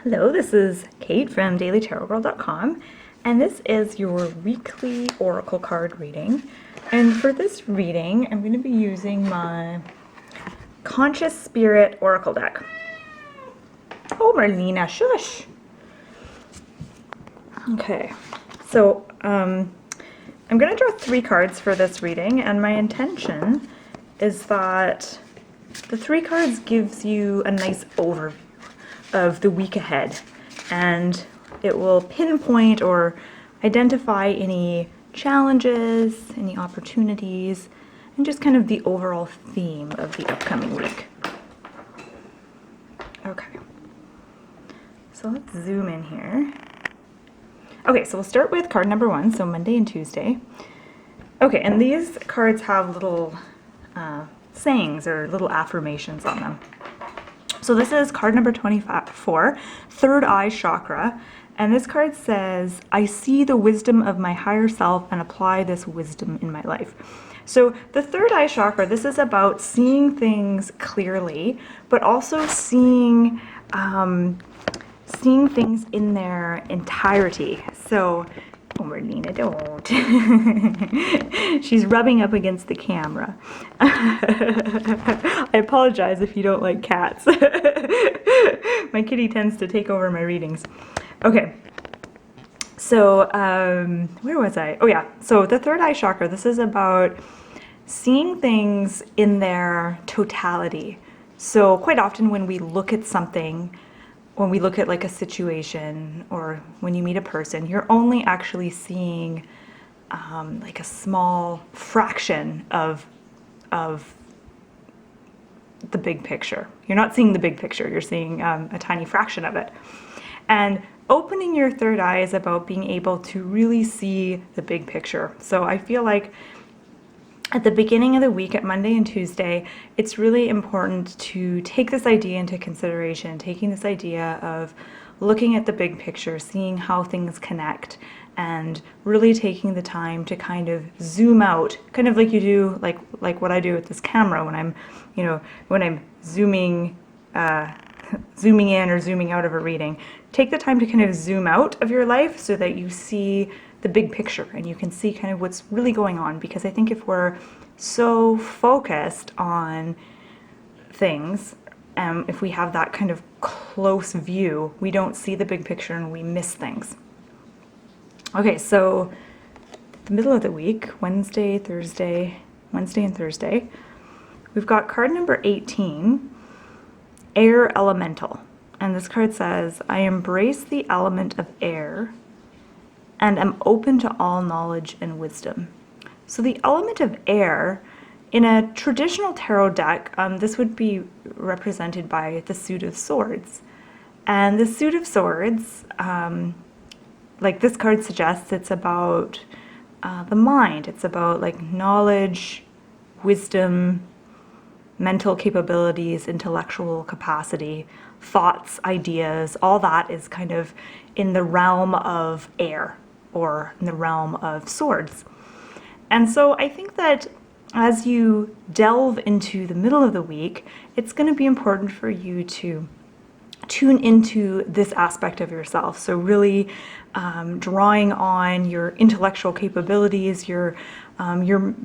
Hello, this is Kate from dailytarotgirl.com, and this is your weekly oracle card reading. And for this reading, I'm going to be using my Conscious Spirit Oracle deck. Oh, Marlena, shush! Okay, so I'm going to draw 3 cards for this reading, and my intention is that the 3 cards gives you a nice overview of the week ahead, and it will pinpoint or identify any challenges, any opportunities, and just kind of the overall theme of the upcoming week. Okay, so let's zoom in here. Okay, so we'll start with card number 1, so Monday and Tuesday. Okay, and these cards have little sayings or little affirmations on them. So this is card number 24, Third Eye Chakra, and this card says, I see the wisdom of my higher self and apply this wisdom in my life. So the Third Eye Chakra, this is about seeing things clearly, but also seeing things in their entirety. So, oh, Marlena, don't. She's rubbing up against the camera. I apologize if you don't like cats. My kitty tends to take over my readings. Okay. So, where was I? Oh yeah, so the Third Eye Chakra, this is about seeing things in their totality. So quite often when we look at something, when we look at like a situation or when you meet a person, you're only actually seeing like a small fraction of the big picture. You're not seeing the big picture, you're seeing a tiny fraction of it. And opening your third eye is about being able to really see the big picture. So I feel like at the beginning of the week, at Monday and Tuesday, it's really important to take this idea into consideration, taking this idea of looking at the big picture, seeing how things connect, and really taking the time to kind of zoom out, kind of like you do, like what I do with this camera when I'm, when I'm zooming in or zooming out of a reading. Take the time to kind of zoom out of your life so that you see the big picture and you can see kind of what's really going on, because I think if we're so focused on things, if we have that kind of close view, we don't see the big picture and we miss things. Okay, so the middle of the week, Wednesday and Thursday, we've got card number 18, Air Elemental. And this card says, I embrace the element of air and am open to all knowledge and wisdom. So the element of air, in a traditional tarot deck, this would be represented by the suit of swords. And the suit of swords, like this card suggests, it's about the mind. It's about like knowledge, wisdom, mental capabilities, intellectual capacity, thoughts, ideas, all that is kind of in the realm of air, or in the realm of swords. And so I think that as you delve into the middle of the week, it's going to be important for you to tune into this aspect of yourself. So really drawing on your intellectual capabilities, your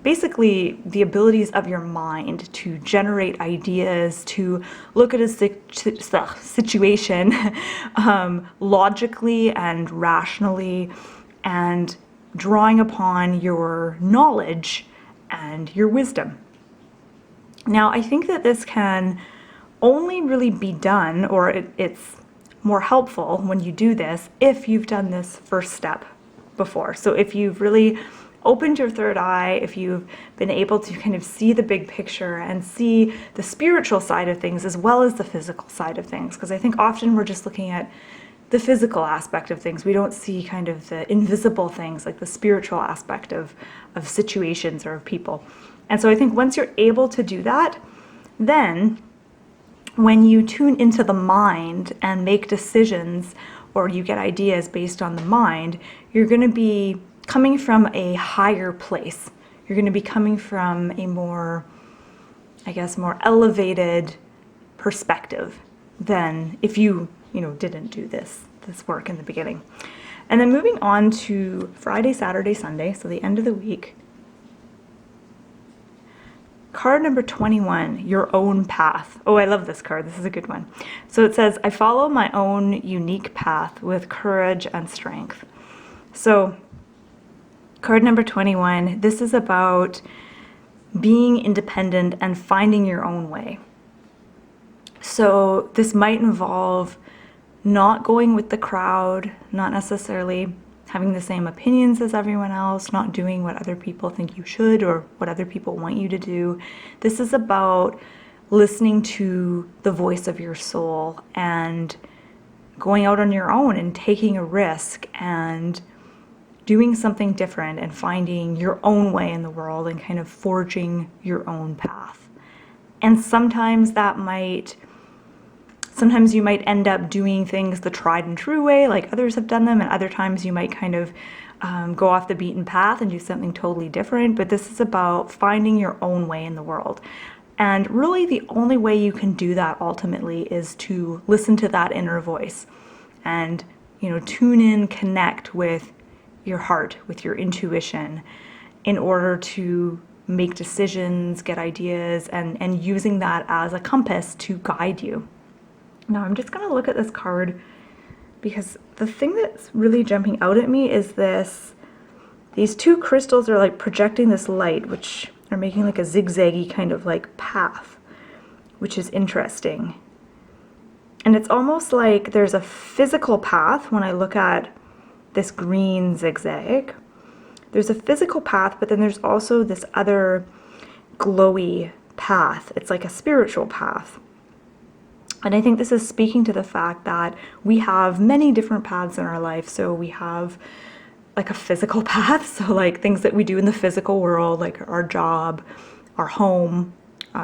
basically the abilities of your mind to generate ideas, to look at a situation logically and rationally, and drawing upon your knowledge and your wisdom. Now, I think that this can only really be done, or it's more helpful when you do this, if you've done this first step before. So if you've really opened your third eye, if you've been able to kind of see the big picture and see the spiritual side of things as well as the physical side of things, because I think often we're just looking at the physical aspect of things. We don't see kind of the invisible things, like the spiritual aspect of situations or of people. And so I think once you're able to do that, then when you tune into the mind and make decisions, or you get ideas based on the mind, you're going to be coming from a higher place. You're going to be coming from a more, I guess, more elevated perspective than if you didn't do this work in the beginning. And then moving on to Friday, Saturday, Sunday, so the end of the week. Card number 21, your own path. Oh, I love this card. This is a good one. So it says, I follow my own unique path with courage and strength. So card number 21, this is about being independent and finding your own way. So this might involve not going with the crowd, not necessarily having the same opinions as everyone else, not doing what other people think you should or what other people want you to do. This is about listening to the voice of your soul and going out on your own and taking a risk and doing something different and finding your own way in the world and kind of forging your own path. And sometimes you might end up doing things the tried and true way, like others have done them, and other times you might kind of go off the beaten path and do something totally different. But this is about finding your own way in the world. And really the only way you can do that ultimately is to listen to that inner voice and, tune in, connect with your heart, with your intuition, in order to make decisions, get ideas, and using that as a compass to guide you. Now I'm just going to look at this card because the thing that's really jumping out at me is these two crystals are like projecting this light, which are making like a zigzaggy kind of like path, which is interesting. And it's almost like there's a physical path when I look at this green zigzag. There's a physical path, but then there's also this other glowy path. It's like a spiritual path. And I think this is speaking to the fact that we have many different paths in our life. So we have like a physical path, so like things that we do in the physical world, like our job, our home,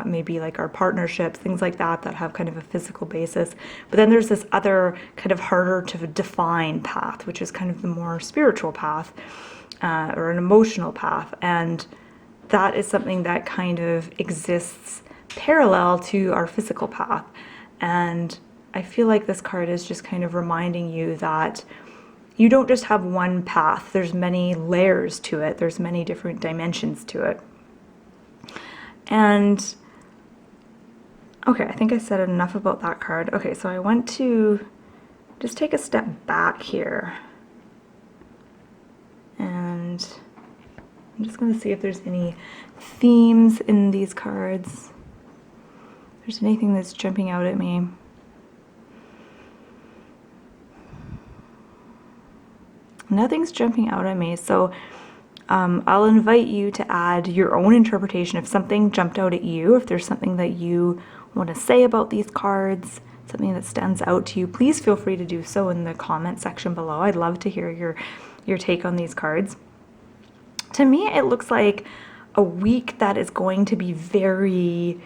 maybe like our partnerships, things like that have kind of a physical basis. But then there's this other kind of harder to define path, which is kind of the more spiritual path or an emotional path. And that is something that kind of exists parallel to our physical path. And I feel like this card is just kind of reminding you that you don't just have one path. There's many layers to it. There's many different dimensions to it. And okay, I think I said enough about that card. Okay, so I want to just take a step back here. And I'm just going to see if there's any themes in these cards. If there's anything that's jumping out at me. Nothing's jumping out at me, so I'll invite you to add your own interpretation if something jumped out at you, if there's something that you want to say about these cards, something that stands out to you. Please feel free to do so in the comment section below. I'd love to hear your take on these cards. To me, it looks like a week that is going to be very,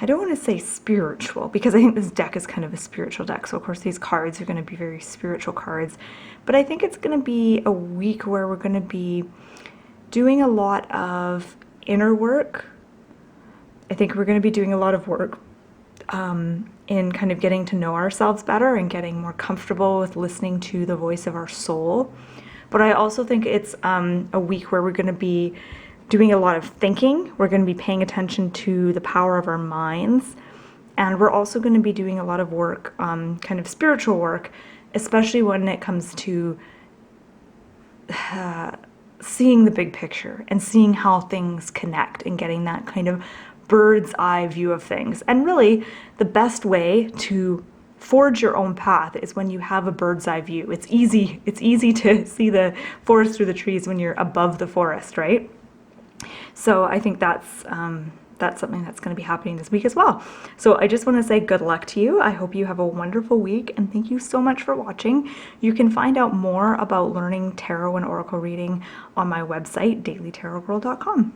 I don't want to say spiritual, because I think this deck is kind of a spiritual deck. So of course these cards are going to be very spiritual cards, but I think it's going to be a week where we're going to be doing a lot of inner work. I think we're going to be doing a lot of work in kind of getting to know ourselves better and getting more comfortable with listening to the voice of our soul. But I also think it's a week where we're going to be doing a lot of thinking. We're going to be paying attention to the power of our minds. And we're also going to be doing a lot of work, kind of spiritual work, especially when it comes to seeing the big picture and seeing how things connect and getting that kind of bird's eye view of things. And really, the best way to forge your own path is when you have a bird's eye view. It's easy to see the forest through the trees when you're above the forest, right? So I think that's something that's going to be happening this week as well. So I just want to say good luck to you. I hope you have a wonderful week, and thank you so much for watching. You can find out more about learning tarot and oracle reading on my website, dailytarotgirl.com.